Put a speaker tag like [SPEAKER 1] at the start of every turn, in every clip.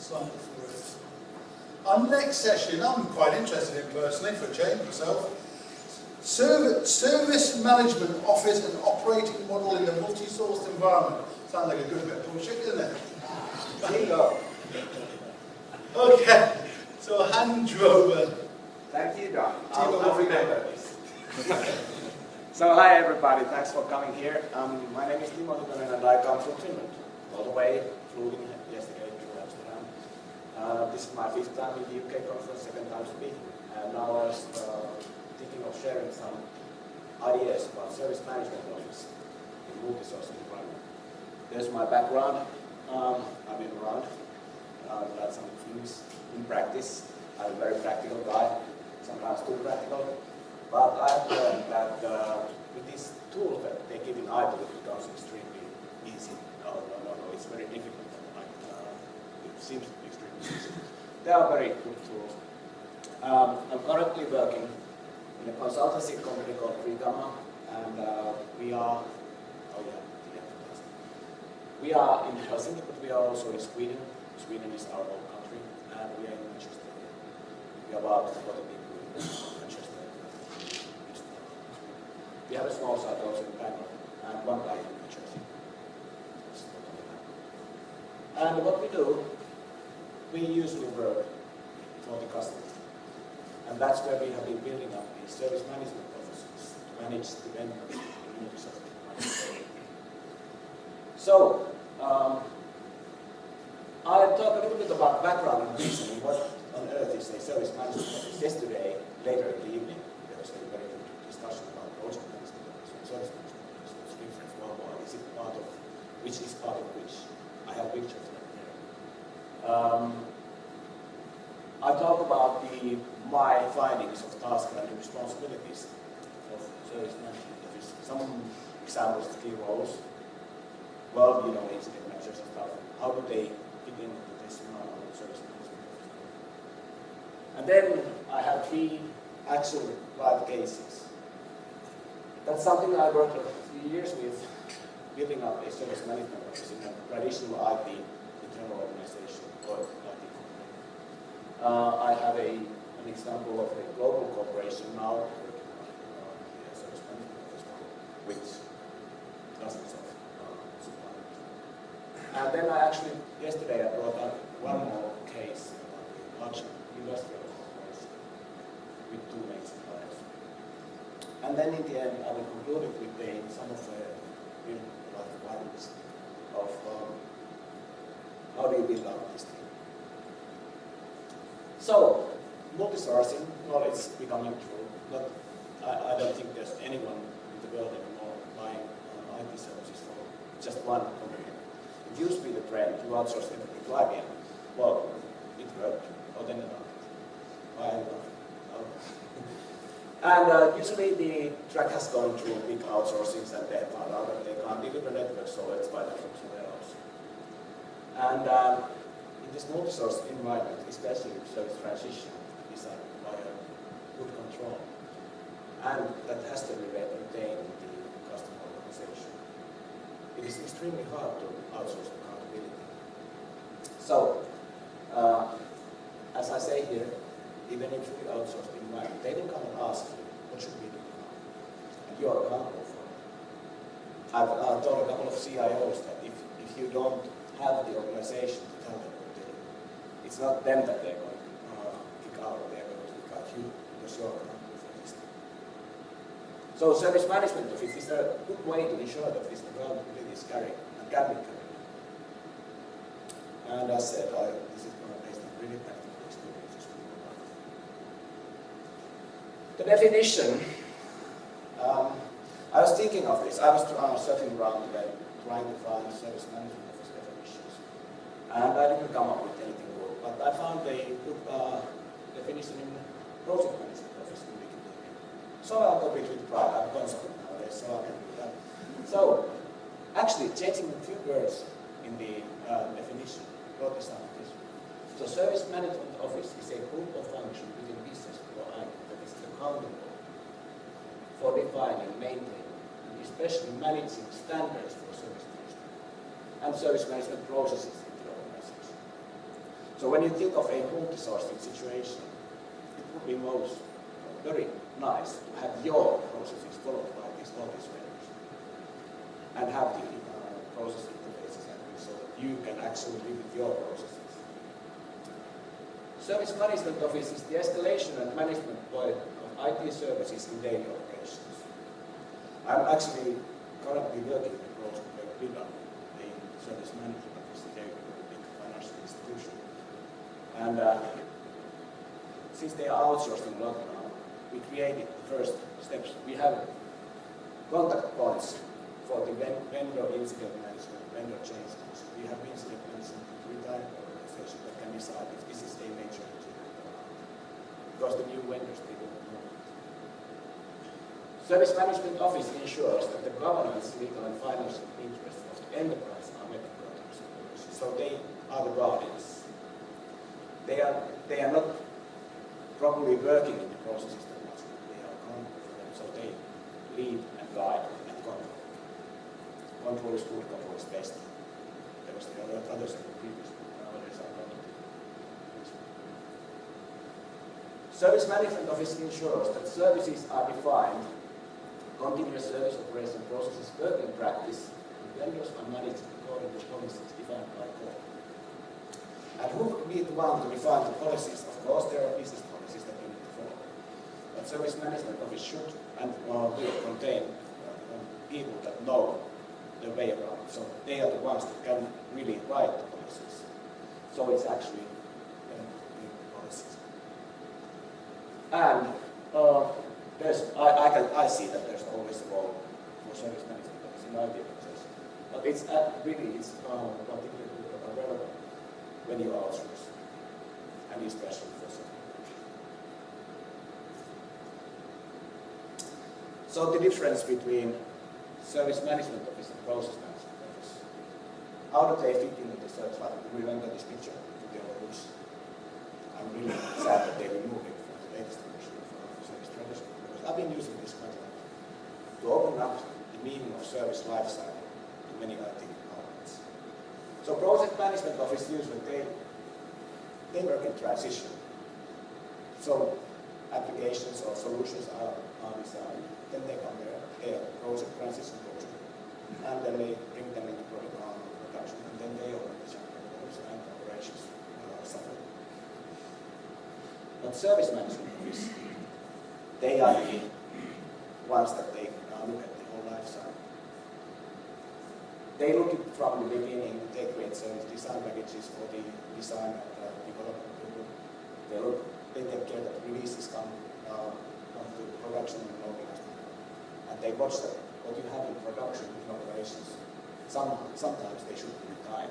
[SPEAKER 1] excited for it. Our next session, I'm quite interested in personally, for a change myself. Service management office and operating model in a multi-sourced environment. Sounds like a good bit of bullshit, doesn't it?
[SPEAKER 2] Bingo.
[SPEAKER 1] Okay, so I'll hand you over.
[SPEAKER 2] Thank you, Don. I'll remember this. So hi everybody, thanks for coming here. My name is Timo Tukanen and I come from Finland. All the way, flew in yesterday to Amsterdam. This is my 5th time in the UK conference, 2nd time speaking. And now I was thinking of sharing some ideas about service management office in multi-source environment. There's my background. I've been around. I've got some things in practice. I'm a very practical guy, sometimes too practical. But I've learned that with this tool that they give in iTool, it becomes extremely easy. No, it's very difficult. It seems to be extremely easy. They are very good tools. I'm currently working in a consultancy company called Gamma, and we are in Helsinki, but we are also in Sweden. Sweden is our home country, and we are in Manchester. We are about 40 people in Manchester. We have a small site also in Bangalore, and one guy in New Jersey. And what we do, we usually work for the customer. And that's where we have been building up these service management offices to manage the vendors in multi-source. So, I'll talk a little bit about background and reason. What on earth is a service management office? Yesterday, later in the evening, there was a very good discussion about project management office and service management office. What's the difference? Is it part of which is part of which? I have pictures right there. I talk about my findings of tasks and responsibilities of service management office. Some examples of key roles. Well, you know, incident managers and stuff. How do they fit in with this service management office? And then I have 3 actual live cases. That's something I worked a few years with, building up a service management office in a traditional IT internal organization or IT company. I have an example of a global corporation now working on a service management office with dozens of suppliers. And then yesterday I brought up one more case about a large industrial corporation with 2 main suppliers. And then in the end I will conclude it with some of the real life values of how do you build up this team. So, multi-sourcing, knowledge is becoming true, but I don't think there's anyone in the world anymore buying IT services for just one company. It used to be the trend to outsource everything to IBM. Well, it worked, but then not. Why not? And usually the track has gone through big outsourcings and they have found out that they can't deliver network, so let's buy that from somewhere else. And in this multi-source environment, especially with service transition, designed by a good control, and that has to be retained in the customer organization. It is extremely hard to outsource accountability. So, as I say here, even in fully outsourced environment, they will come and ask you, what should we do now? And you are accountable for it. I've told a couple of CIOs that if you don't have the organization to tell them what to do, it's not them that they're going to kick out, they're going to kick out you, because you're accountable for this. So service management office is a good way to ensure that this accountability is carried and can be carried. And as I said, this is going to be based on really practical experiences. The definition, I was thinking of this. I was surfing around today, trying to find service management office definitions. And I didn't come up with anything good, but I found a good definition in project management office in Wikipedia. So I'll copy it with pride. I'm a consultant nowadays, so I can do that. So, actually, changing a few words in the definition brought this out. So service management office is a group of functions within business or IT that is accountable for defining, maintaining, and especially managing standards for service management and service management processes in the organization. So when you think of a multi-sourcing situation, it would be very nice to have your processes followed by all these vendors and have the process interfaces so that you can actually live with your processes. Service Management Office is the escalation and management point of IT services in daily operations. I'm actually currently working in a project where we run a service management office in a big financial institution. And since they are outsourcing a lot now, we created the first steps. We have contact points for the vendor incident management, vendor change management. We have incident management retirement organization that can decide if this is a major incident or not. Because the new vendors, they don't know. Service Management Office ensures that the governance, legal and financial interests of the enterprise are met in contracts. So they are the guardians. They are not properly working in the processes that much. They are accountable for them. So they lead and guide and control. Control is good, control is best. There was the others in the previous nowadays are not. Service Management Office ensures that services are defined, continuous service operation processes work in practice, and vendors are managed according to policies defined by code. And who would be the one to define the policies? Of course, there are business policies that you need to follow. But Service Management Office should and will contain people that know the way around. So they are the ones that can really write the policies. So it's actually policies. And I see that there's always a role for service management office in IT process. But it's particularly relevant when you outsource, and especially for some. So the difference between service management office and process management office. How do they fit into the search line? Remember this picture to the other books. I'm really sad that they removed it from the latest version of service strategy, because I've been using this quite a lot to open up the meaning of service lifecycle to many IT departments. So project management office usually they work in transition. So applications or solutions are designed, then they come there, they are project transition project, and then they bring them into production, and then they open the chapters and operations suffer. But service management office, they are the ones that they look at the whole life cycle. They look at it from the beginning, they create service design packages for the design and development people. They take care that releases come to production and organized. And they watch that what you have in production in operations. Sometimes they should be tied.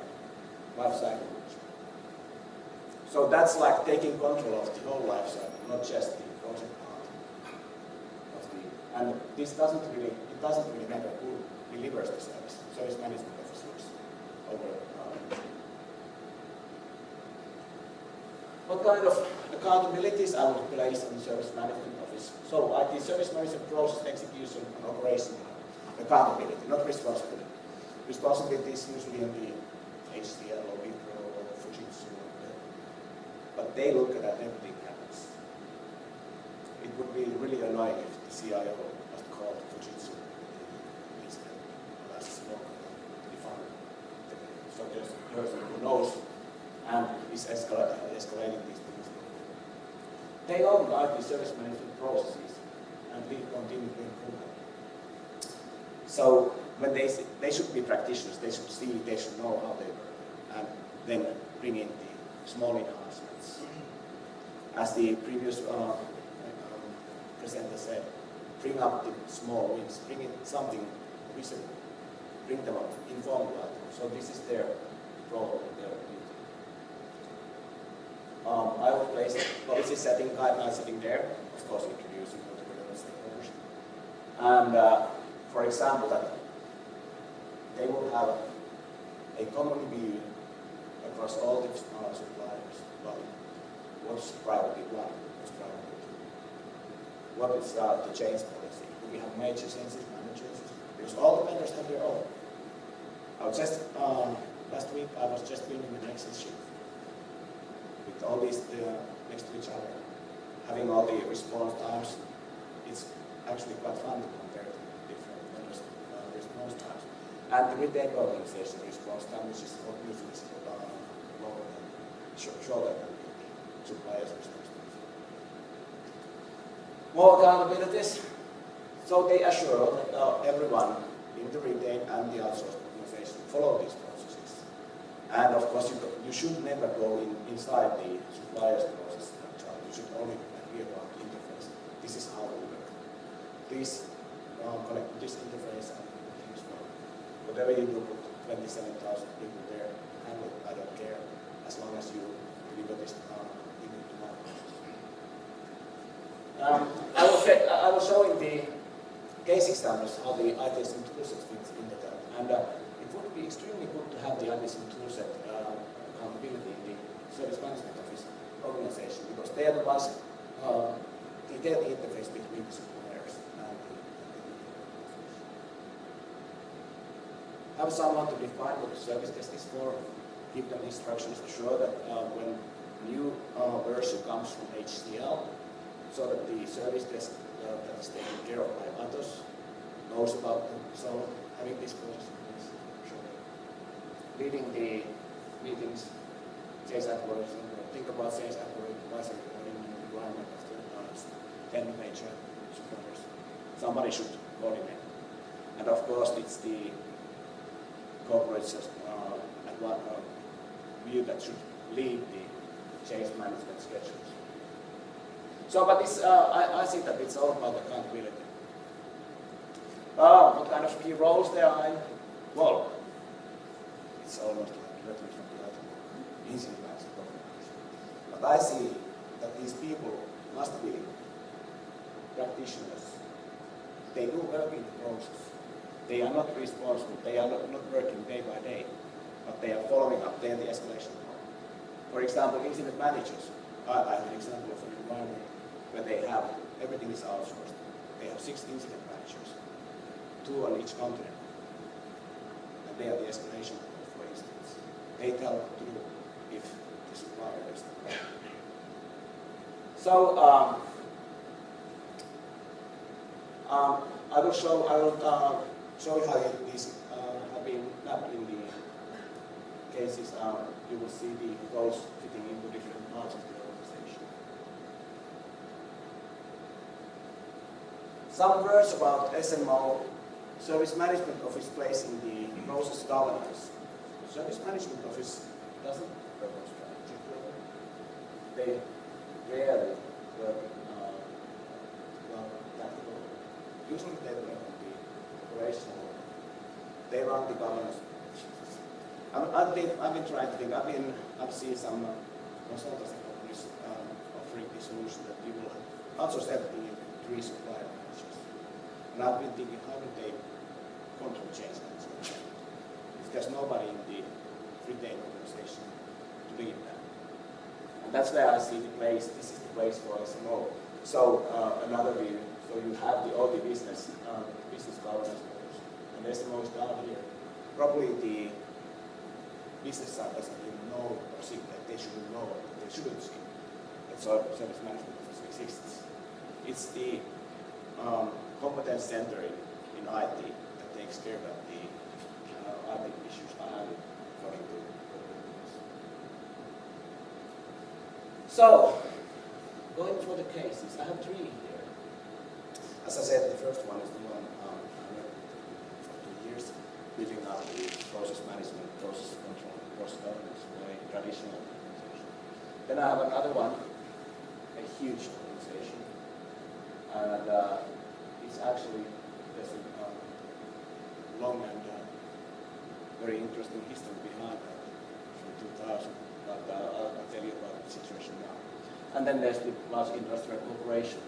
[SPEAKER 2] Life cycle management. So that's like taking control of the whole life cycle, not just the project part. And this doesn't really matter who delivers the service. Service management officers over. What kind of accountabilities I would place on the service management office? So IT service management process execution and operational accountability, not responsibility. Responsibility is usually on the HCL or Wipro or Fujitsu, but they look at that everything happens. It would be really annoying if the CIO was called Fujitsu. So there's a person who knows and is escalating these things. They own IT service management processes and we continue to improve them. So when they should be practitioners, they should see, they should know how they work, and then bring in the small enhancements. As the previous presenter said, bring up the small wins, bring in something visible, bring them up, inform them. So this is their role, their duty. I will place policy setting, guideline setting there, of course introducing relevant stakeholders. And for example, that they will have a common view across all the suppliers about what's priority one, what's priority two. What is the change policy? Do we have major changes, minor changes? Because all the vendors have their own. I was just, last week I was just building an Excel sheet these next to each other, having all the response times, it's actually quite fun to compare to different vendors' response times. And the retail organization response time, which is usually lower than shorter than the supplier's response times. More accountabilities. So they assure that everyone in the retail and the outsourced organization follow these processes. And of course, you should never go inside the supplier's process. You should only hear about the interface. This is how we work. Please connect to this interface and things work. Whatever you do, put 27,000 people there, handle it, I don't care, as long as you deliver this into my process. I was showing the case examples how the itSMF toolset fits into that. And it would be extremely good to have the itSMF toolset accountability in the service management office organization, because they are the ones, they are the interface between the suppliers and the have someone to define what the service desk is for, give them instructions to show that when new version comes from HCL, so that the service desk that is taken care of by others knows about them. So having this process is leading the meetings, sales advocacy, think about sales advocacy in the environment of the 10 major suppliers. Somebody should coordinate. And of course, it's the corporate view that should lead the change management schedules. So, but this, I think that it's all about accountability. What kind of key roles there are? Well, it's almost like directly from the other incident management. But I see that these people must be practitioners. They do work in the process. They are not responsible. They are not working day by day, but they are following up. They are the escalation point. For example, incident managers. I have an example of an environment where they have, everything is outsourced. They have 6 incident managers, 2 on each continent. And they are the escalation point, for instance. They tell what to do if the supplier is not. So, I will show you how these have been mapped in the cases. You will see the roles fitting into different parts of the organization. Some words about SMO, Service Management Office place in the process governance. Service Management Office doesn't work on strategy. They rarely work tactical. Usually they work on the operational. They run the governance. I've been trying to think. I've seen some consultancy companies offering the solution that you will outsource everything into 3 supplier managers. And I've been thinking, how do they control change management if there's nobody in the retail organization to lead that? And that's where I see the place. This is the place for SMO. So another view. So you have all the business governance models, and SMO is down here. Probably the business side doesn't even know or see that they shouldn't know or they shouldn't see that service management office exists. It's the competence center in IT that takes care of the IT issues are handled according to this. So, going through the cases, I have 3 here. As I said, the first one is the one I worked for 2 years, building up the process management, process control, process governance for a traditional organization. Then I have another one, a huge organization, and it's actually, there's a long and very interesting history behind that from 2000, but I'll tell you about the situation now. And then there's the large industrial corporation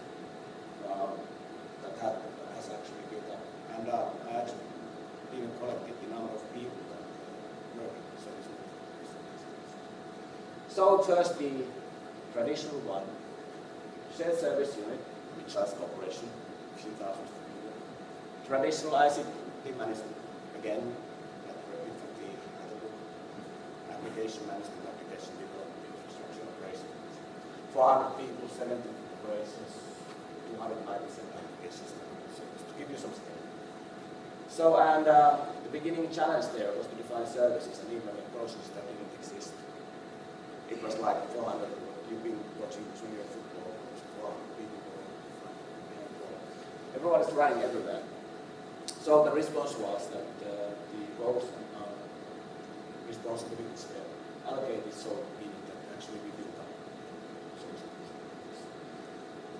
[SPEAKER 2] that has actually built up. And I actually even collected the number of people that work in the service. So first the traditional one, shared service unit, which has operation, a few thousand people. Traditional ICT management, again, working from the other book, application management, application development, infrastructure operation, 400 people, 70 operations, 297 applications, so just to give you some scale. So, and the beginning challenge there was to define services and implement processes that didn't exist. It was like 400, you've been watching junior football, 400 people going. Everyone is running everywhere. So the response was that the roles and responsibilities were allocated so meaning that actually we built up.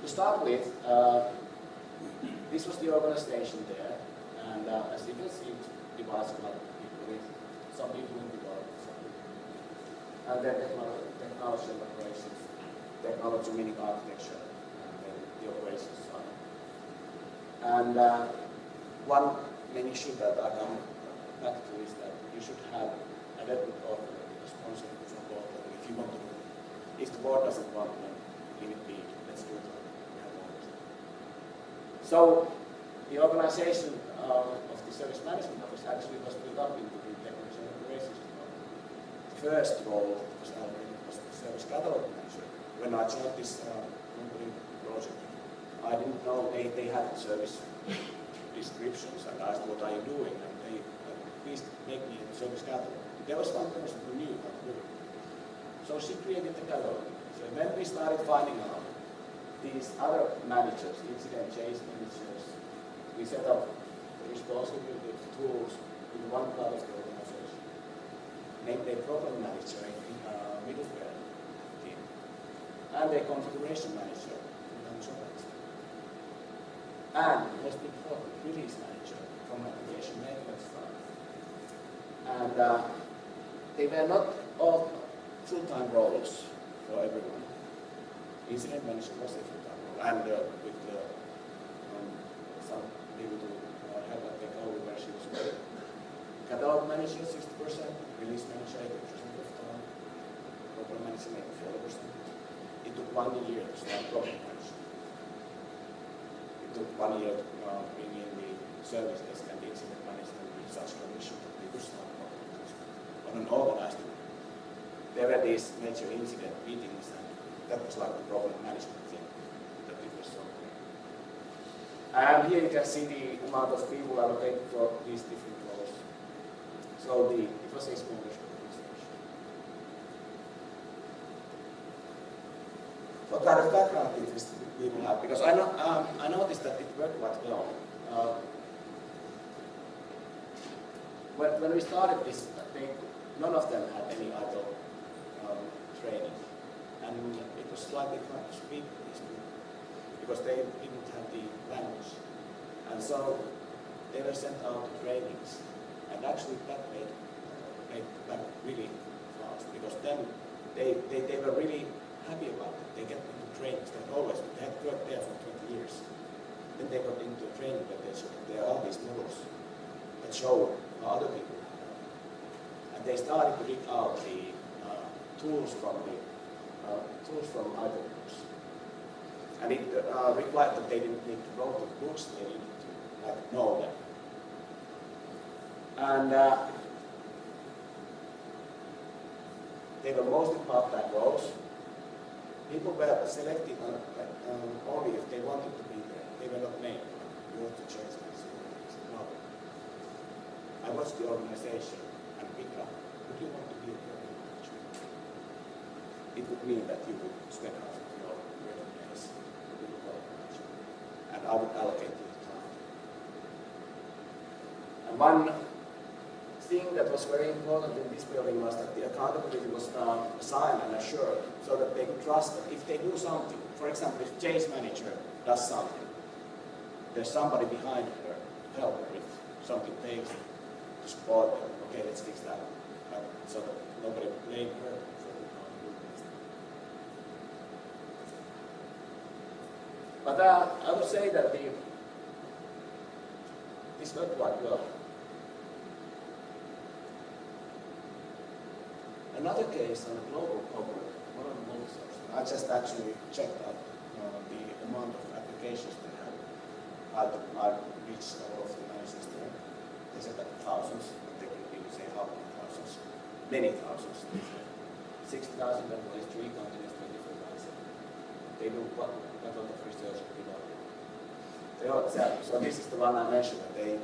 [SPEAKER 2] To start with, this was the organization there, and as you can see, it divides a lot of people with some people in development, some people. And then technology and operations, technology meaning architecture, and then the operations side. And one main issue that I come back to is that you should have a network author responsible for board level if you want to do it. If the board doesn't want to, leave it be. Let's do it. So the organization of the service management office actually was built up into the technology and operations department. The first role was the service catalog manager. When I joined this company project, I didn't know they had service descriptions, and I asked, what are you doing? And they please make me a service catalog. There was one person who knew how to do it. So she created the catalog. So then we started finding out these other managers, incident change managers. We set up the responsibility of tools in one part of the organization. Named a problem manager in middleware team. And a configuration manager in consultants. And most important, release manager from application maintenance side. And they were not all full-time roles for everyone. Incident manager was a full-time role, and with some people to help her take over where she was working. Catalog manager 60%, release manager 80% of the time, program manager maybe 40%. It took 1 year to start program management. It took 1 year to bring in the service desk and the incident management with such condition that we could start program management on an organized way. There were these major incident meetings, and that was like the problem management thing that it was so great. And here you can see the amount of people allocated for these different roles. So it was a smallish organization. What kind of background did these people have? Because I noticed that it worked quite well. When we started this, none of them had any other training. And it was slightly hard to speak with these people because they didn't have the language. And so they were sent out to trainings. And actually that made that really fast because then they were really happy about it. They get into trainings. They had worked there for 20 years. Then they got into training that there are these models that show how other people have done. And they started to dig out the tools from other books. And it required that they didn't need to know the books, they needed to know them. And they were mostly part-time roles. People were selected only if they wanted to be there. They were not named. You want to change this. No. I watched the organization and picked up, would you want to be a program manager? It would mean that you would spend half of your working days with the program manager. And I would allocate you the time. And one thing that was very important in this building was that the accountability was assigned and assured so that they could trust that if they do something, for example, if change manager does something, there's somebody behind her to help her if something fails to support them. Okay, let's fix that. So that nobody blamed her for doing this. But I would say that this worked quite well. Another case on a global corporate, one of the multi-sources, I just actually checked out the amount of applications they have. I've reached all of the managers there. They said that thousands, but they couldn't even say how many thousands. Many thousands. 60,000 employees, 3 continents, 24,000. they do quite a lot of research and development. So this is the one I mentioned, that they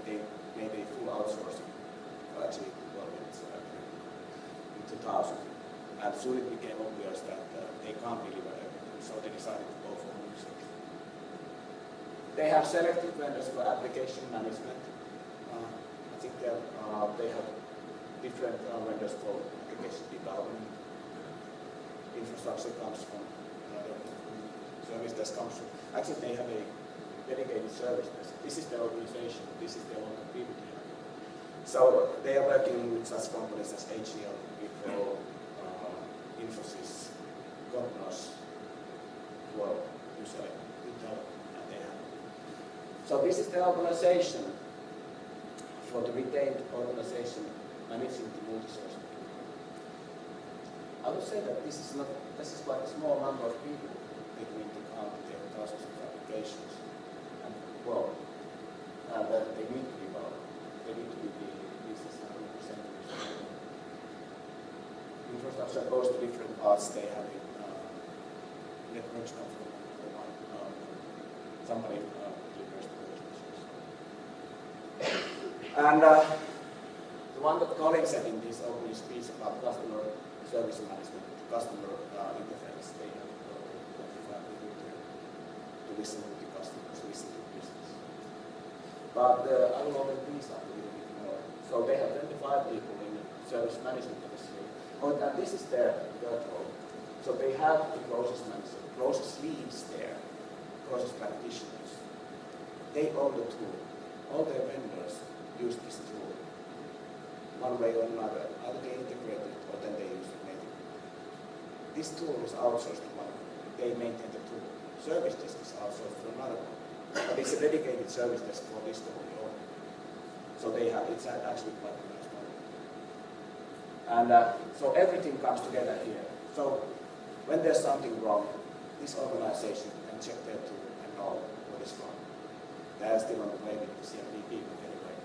[SPEAKER 2] made a full outsourcing for actually development in 2000. And soon it became obvious that they can't deliver everything, so they decided to go for multi-source. They have selected vendors for application management. I think they have different vendors for application development. Infrastructure comes from another service desk comes from. Actually, they have a dedicated service desk. This is their organization. This is their own people. So they are working with such companies as HCL, Wipro, Infosys, Cognos, well, Intel, and they have. So this is the organization for the retained organization managing the multi-source. I would say that this is quite a small number of people taking into account their thousands of applications. And well, that they need to develop. They need to be the business 100%. Infrastructure goes to different parts. They have networks come from somebody delivers the business. And the one that Colin said in this opening speech about customer service management, customer interface, they have 25 people to listen to the customers, listen to the business. But I will open these up a little bit more. So they have 25 people in the service management industry. And this is their vertical. So they have the process manager, process leads there, process practitioners. They own the tool. All their vendors use this tool one way or another. Either they integrate it or then they use it natively. This tool is outsourced to one. They maintain the tool. Service desk is outsourced to another one. But it's a dedicated service desk for this tool. So they have, it's actually quite a nice model. And so everything comes together here. So when there's something wrong, this organization can check their tool and know what is wrong. They are still on the way with the CMP people anyway.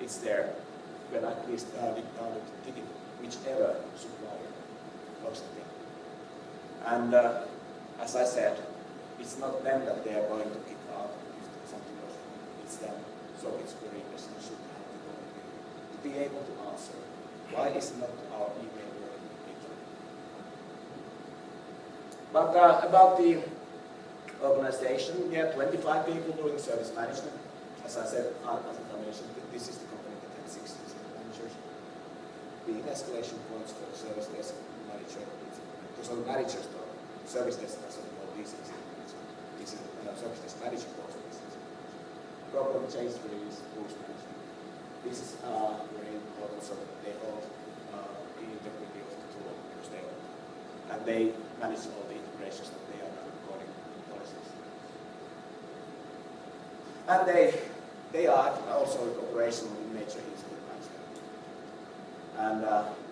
[SPEAKER 2] It's there. You can at least download the ticket, whichever supplier logs it in. And as I said, it's not them that they are going to kick out if something goes wrong. It's them. So it's very essential to be able to answer. Why is not our email working? But about the organization, we have 25 people doing service management. As I said, as I mentioned, this is the company that has 60 managers. Being escalation points for the service desk manager. So managers though, service desk doesn't know these incidents. This is service desk manager calls these incidents. Problem change release, rules management. This is very important so that they hold the integrity of the tool because they own it. And they manage all the integrations that they are done according to policies. And they are also operational in nature incident management. And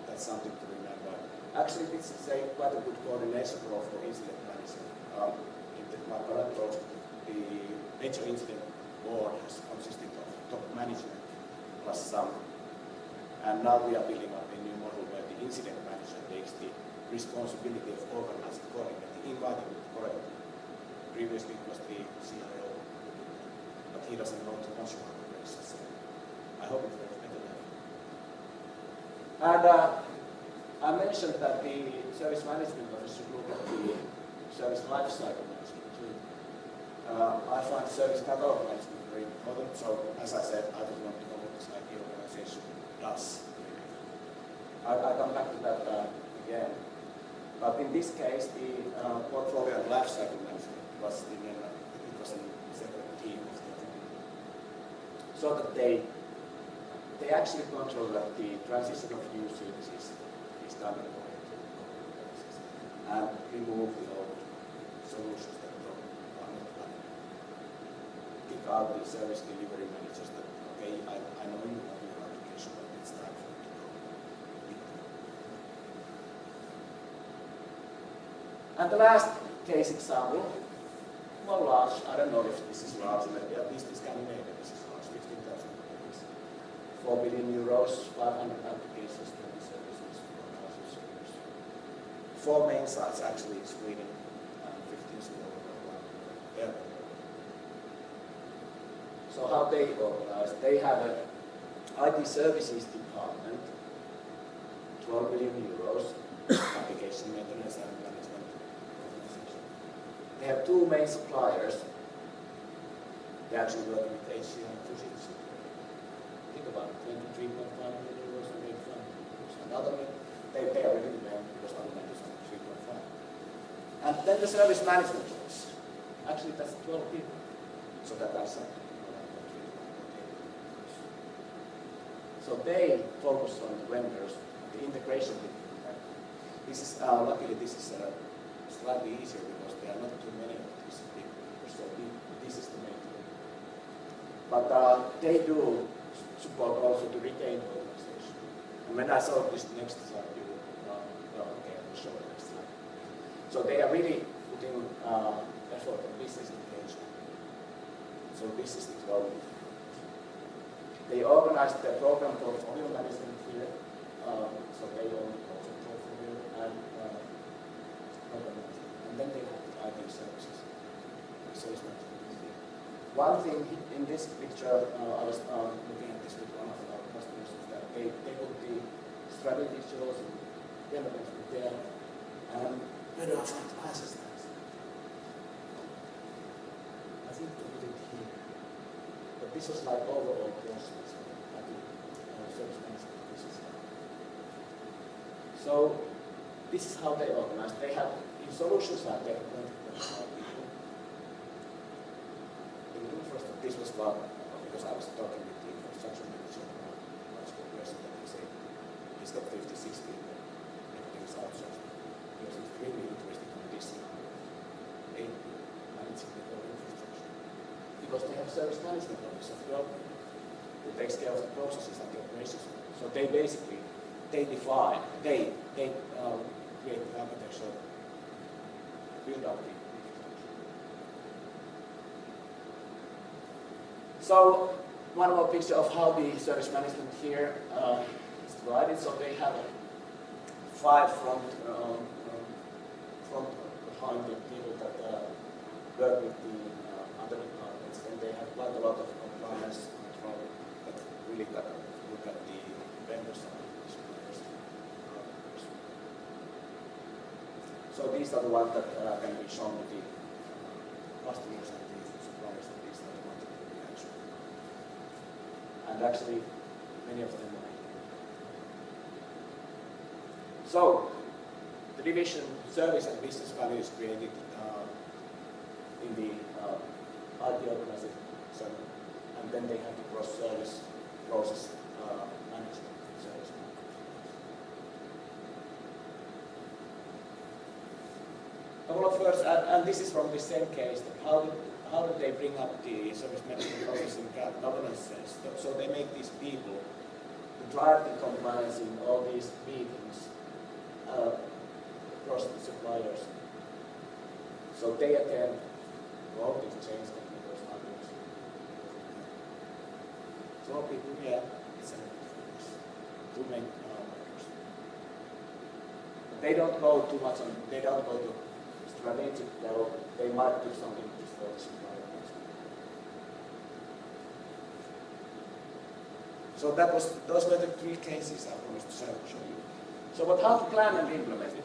[SPEAKER 2] that's something to remember. Actually, this is quite a good coordination role for incident management. In my current project, the nature incident board has consisted of top management plus some. And now we are building up a new model where the incident manager takes the responsibility of organizing, coordinating, inviting correctly. Previously it was the CIO, but he doesn't know too much about operations. So I hope it works better now. And I mentioned that the service management office should look at the service lifecycle management too. I find service catalog management very important, so as I said, I don't want to know what this IT organization does. I'll come back to that again. But in this case, the portfolio and lifecycle management was a separate team of the so that they actually control that the transition of new services is done according to policies and remove the old solutions that are not running. Kick out the service delivery managers that, okay, I know you have your application, but it's time for it to go. And the last case example, well, large, I don't know if this is large, but at least in Scandinavia, this is large, 15,000 employees. 4 billion euros, 500 applications, 20 services, 4,000 servers. 4 main sites actually in Sweden and 15 small So how they organize, they have an IT services department, 12 million euros, application maintenance and management organization. They have two main suppliers. They actually work with HCL and Fujitsu. Think about it, 23.5 million euros and 85 million. Another, they are really the main because other vendors are 3.5. And then the service management tools. Actually, that's 12 people. So that adds up. So they focus on the vendors, the integration with them. This is, luckily this is slightly easier because there are not too many of these people. So this is the main thing. But they do support also the retail organization. And when I saw this next slide, you will, okay, I will show it next slide. So they are really putting effort on business engagement. So this is the development. They organized the program portfolio management here, so they own also portfolio and then they have the IT services. One thing in this picture, I was looking at this with one of our customers, is that they put the strategy shows and relevance with there. Where do I find the license tags? I think they put it here. But this was like overall process. So this is how they organize. They have, in solution side, they have 25 people. In the first, this was one, because I was talking with the infrastructure manager about large corporation that he said he's got 56 people, everything is outsourced. Because he's really interested in this managing the whole infrastructure. Because they have service management office of 12 people who takes care of the processes and the operations. So they basically, they define, they create the architecture, build out the infrastructure. So one more picture of how the service management here is divided. So they have 5 front behind the people that work with the other departments, and they have quite a lot of compliance control that really look at the vendor side. So these are the ones that can be shown to the customers and the suppliers, and these are the ones that we actually. And actually, many of them are here. So, the division service and business value is created in the IT organization, and then they have the cross-service process management service. First, and this is from the same case, how did they bring up the service management process in governance sense? So they make these people to drive the compliance in all these meetings across the suppliers. So they attend voting change technicals, others. So people, yeah, it's two main workers. They don't go too much on, they don't go to strategic level, they might do something before the supplier. So those were the 3 cases I wanted to show you. So but how to plan and implement it?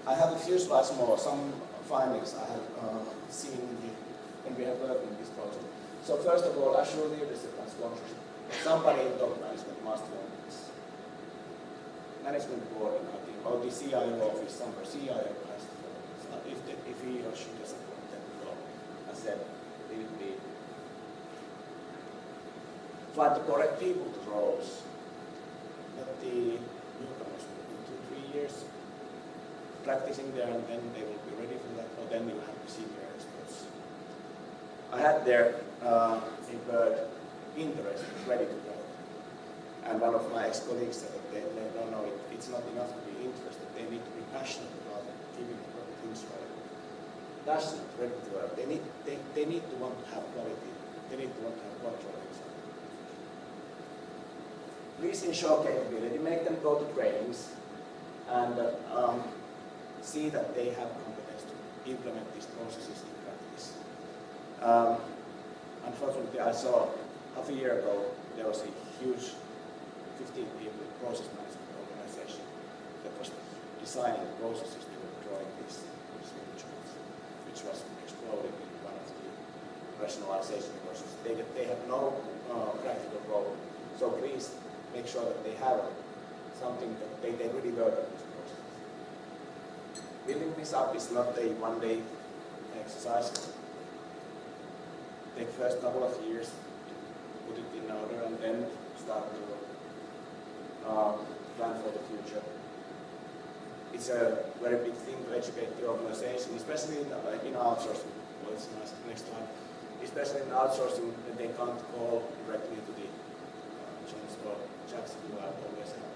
[SPEAKER 2] I have a few slides more, some findings I have seen when we have worked in this project. So first of all, Azure leadership and sponsorship. Somebody in top management must want this. Management board and I think, or the CIO office, somewhere CIO has to follow this. If he or she doesn't want them to go, I said, it will be find the correct people to roles. But the newcomers will be 2-3 years practicing there, and then they will be ready for that, or then you have the senior experts. I had there a bird interested, ready to go. And one of my ex-colleagues said that they don't know, it's not enough to be interested, they need to be passionate about keeping things right. Passionate, ready to work. They need to want to have quality, they need to want to have control. Please ensure capability, make them go to trainings, and see that they have competence to implement these processes in practice. unfortunately, I saw half a year ago, there was a huge 15-people process management organization that was designing processes to drawing these instruments, which was exploding in one of the rationalization processes. They have no practical role, so please make sure that they have something that they really work on this process. Building this up is not a one-day exercise. Take first couple of years to put it in order and then start to plan for the future. It's a very big thing to educate the organization, especially in outsourcing. Well, it's nice. Next slide. Especially in outsourcing, that they can't call directly to the chats or chats you have always have.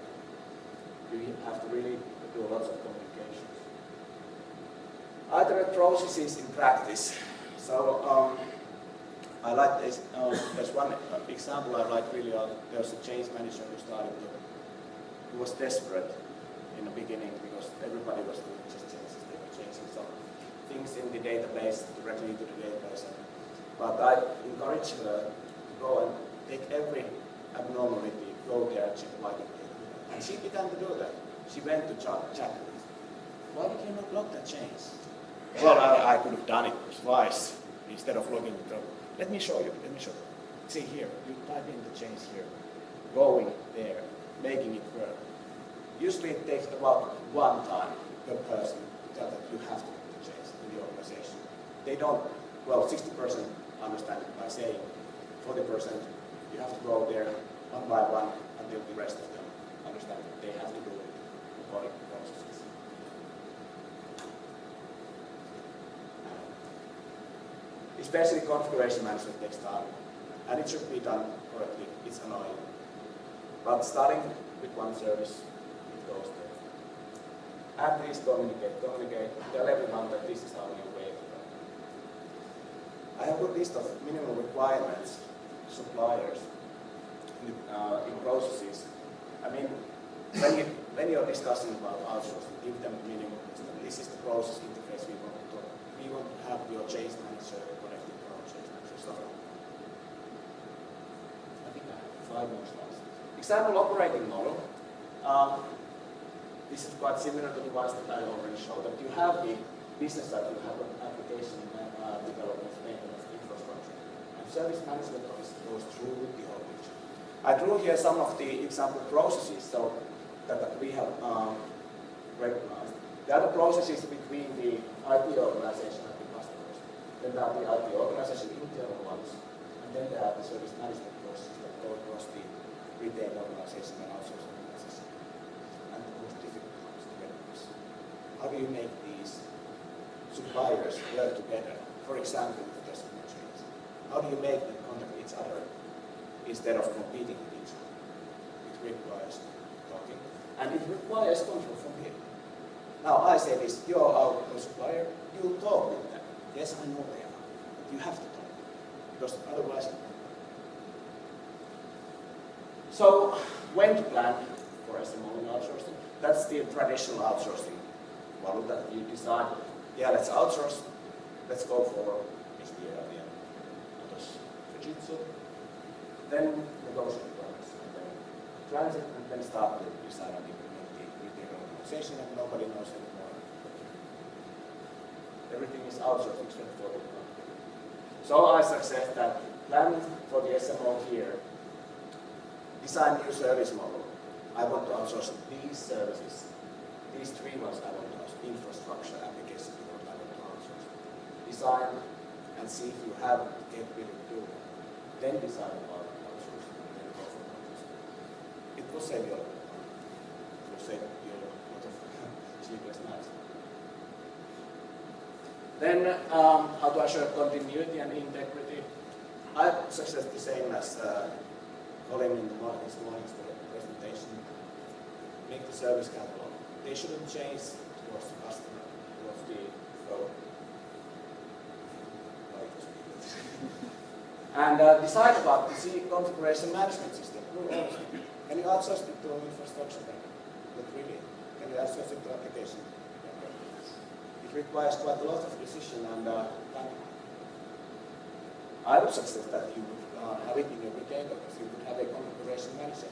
[SPEAKER 2] You have to really do lots of communications. Iterate processes in practice. So I like this. There's one example I like really. There was a change manager who was desperate in the beginning because everybody was doing just changes. They were changing some things in the database directly to the database. But I encourage her to go and take every abnormality, go there and check why did they do that. And she began to do that. She went to check. Why did you not log that change? Well, I could have done it twice instead of logging it up. Let me show you. See here, you type in the change here, going there, making it work. Usually it takes about one time per person to tell that you have to make the change in the organization. They don't, well, 60% understand it by saying, 40% you have to go there one by one until the rest of them understand that they have to do it according to processes. Especially configuration management takes time, and it should be done correctly. It's annoying. But starting with one service, it goes there. And please communicate. Tell everyone that this is how you make it. I have a list of minimum requirements, suppliers, in processes. I mean, when you're discussing about outsourcing, give them the minimum list. This is the process interface we want to talk. We want to have your change manager connected to our change manager. So I think I have 5 more slides. Example operating model. This is quite similar to the ones that I already showed. That you have the business side, you have an application development, maintenance, infrastructure, and service management goes through the whole picture. I drew here some of the example processes so that we have recognized. There are the processes between the IT organization and the customers. Then there are the IT organization internal ones, and then there are the service management processes that go across the retail organization and outsourcing organization. And the most difficult ones, the red ones. How do you make these suppliers work together? For example, with customer change. How do you make them contact each other instead of competing with each other? It requires talking, and it requires control from here. Now I say this, you're our supplier, you talk with them. Yes, I know they are, but you have to talk, because otherwise. So, when to plan for SMO in outsourcing? That's the traditional outsourcing model that you decide, yeah, let's outsource, let's go for HDR and others, Fujitsu, then negotiate price, and then transit, and then start to design and implement the retail organization, and nobody knows anymore. Everything is outsourced except for the company. So I suggest that plan for the SMO here, design new service model. I want to outsource these services. These 3 ones I want to outsource. Infrastructure, application support, I want to outsource. Design and see if you have the capability to do it. Then decide about outsourcing and then go for outsourcing. It will save you a lot of money. It will save you a lot of sleepless nights. Then, how to assure continuity and integrity? I suggest the same as Colin in the morning's presentation. Make the service catalog. They shouldn't change towards the customer, towards the flow. And decide about the configuration management system. Can you outsource it to infrastructure? Not really. Can you outsource it to application? It requires quite a lot of decision and planning. I would suggest that you would have it in your data because you would have a configuration manager.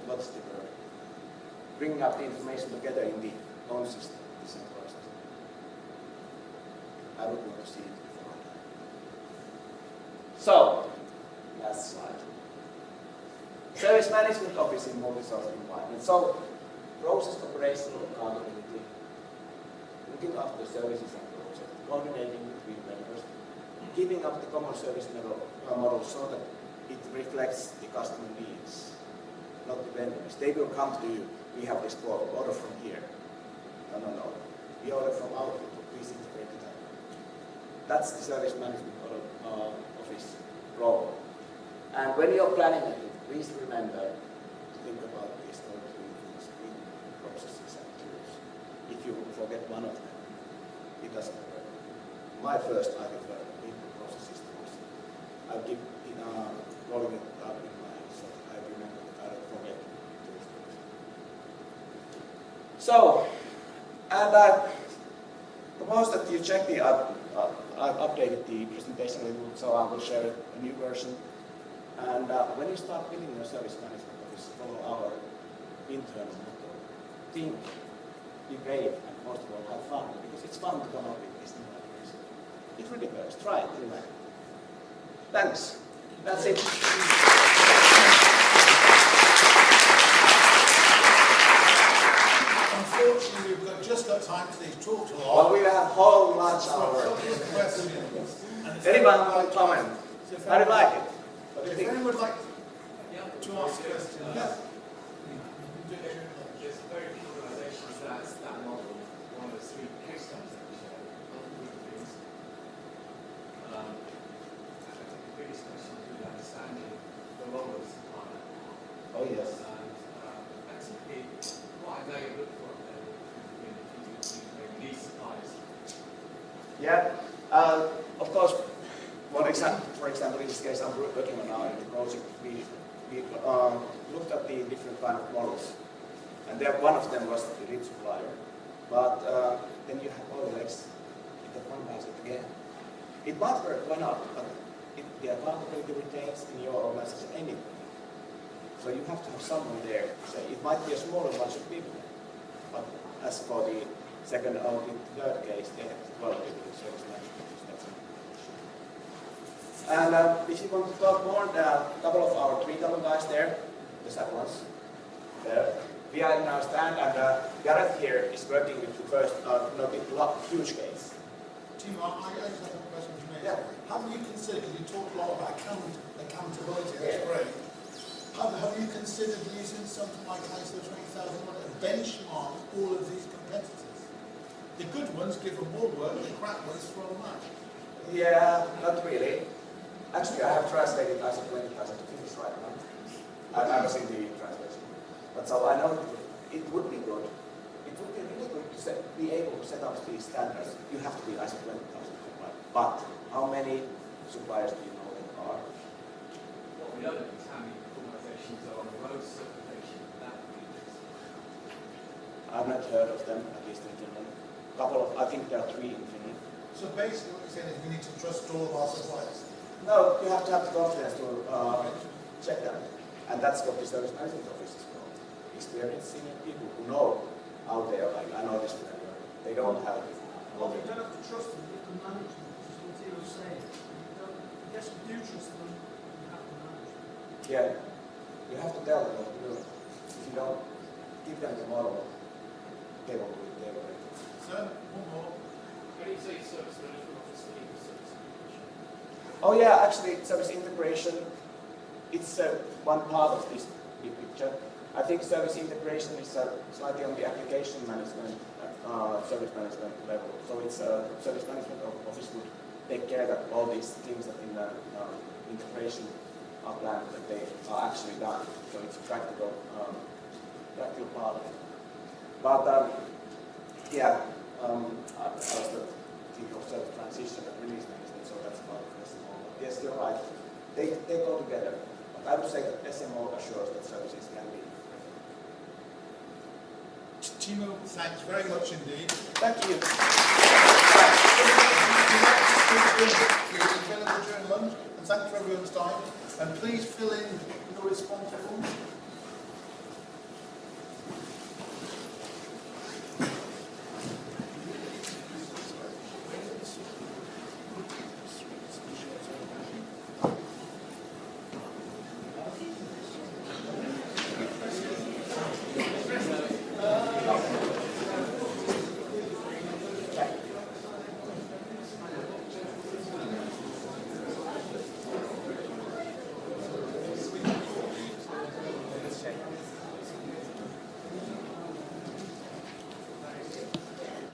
[SPEAKER 2] What's the word? Bringing up the information together in the own system, design process. I would want to see it before. So, last slide. Service management office in multi-source environment. So, process operational accountability, looking after services and projects, coordinating between vendors, giving up the common service model so that it reflects the customer needs, not the vendors. They will come to you. We have this quote, order from here. No. We order from Outlook, please integrate it up. That's the service management office role. And when you're planning it, please remember to think about these three things in processes and tools. If you forget one of them, it doesn't work. My first I refer into processes tools. I'll keep rolling it up in my head so I remember that I don't forget those things. So, and I propose that you check the I've updated the presentation a little, so I will share a new version. And when you start building your service management office, follow our internal motto. Think, be brave, and most of all, have fun, because it's fun to come up with these new ideas. It really works. Try it anyway. Thanks. That's it.
[SPEAKER 1] Unfortunately, we've just got time to these talks a lot.
[SPEAKER 2] Well, we have whole lunch hour. Anyone want to comment? I don't like it.
[SPEAKER 1] If anyone would like to ask a question, yes.
[SPEAKER 3] There's very few organizations that model, one of the three case studies that we showed, other things. I think the biggest question is really understanding the role of the supplier.
[SPEAKER 2] Oh, yes.
[SPEAKER 3] And typically, what I know you look for if you maybe need suppliers.
[SPEAKER 2] Yeah. Of course, for example, in this case I'm working on now in the project, we looked at the different kind of models. And there, one of them was the lead supplier. But then you have all the legs in the one basket again. It might work, why not? But the accountability retains in your organization anyway. So you have to have someone there to say, it might be a smaller bunch of people. But as for the second or the third case, they have 12 people in service management. And if you want to talk more, there are a couple of our Tweetable guys there, the sad ones, there. We are in our stand, and Gareth here is working with the first, huge case.
[SPEAKER 1] Timo, I just have a question to make.
[SPEAKER 2] Yeah.
[SPEAKER 1] Have you considered, you talk a lot about accountability, that's great. Have you considered using something like ISO 20001 to benchmark all of these competitors? The good ones give them more work, the crap ones throw them out.
[SPEAKER 2] Yeah, not really. Actually, I have translated ISO 20000 to Finnish right now. I was in the translation. But so I know it would be good. It would be really good to be able to set up these standards. You have to be ISO 20000 compliant. But how many suppliers do you know there are?
[SPEAKER 3] What we don't know is how many organizations are on the road certification. That would be interesting.
[SPEAKER 2] I've not heard of them, at least in Finland. I think there are 3 in Finland.
[SPEAKER 1] So basically what you're saying is we need to trust all of our suppliers.
[SPEAKER 2] No, you have to have the confidence to check them. And that's what the service management office is called. Experienced senior people who know out there, like I know this vendor, they don't have it.
[SPEAKER 4] Well, you don't have to trust them, you can manage them, which is what he was saying. Yes, you do trust them, you have to manage them.
[SPEAKER 2] Yeah, you have to tell them what to do. If you don't give them the model, they won't do it, they will do it.
[SPEAKER 1] Sir, one more.
[SPEAKER 3] When you say service management office, what do you mean service integration?
[SPEAKER 2] Oh yeah, actually service integration, it's one part of this big picture. I think service integration is slightly on the application management, service management level. So it's service management office would take care that all these things that in the integration are planned, that they are actually done. So it's a practical part of it. But yeah, I also think of service transition and release management, so that's part of SMO. But yes, you're right. They go together. But I would say that SMO assures that services can be.
[SPEAKER 1] Timo, thanks very much indeed.
[SPEAKER 2] Thank you.
[SPEAKER 1] available during lunch, and thanks for everyone's time. And please fill in your response form.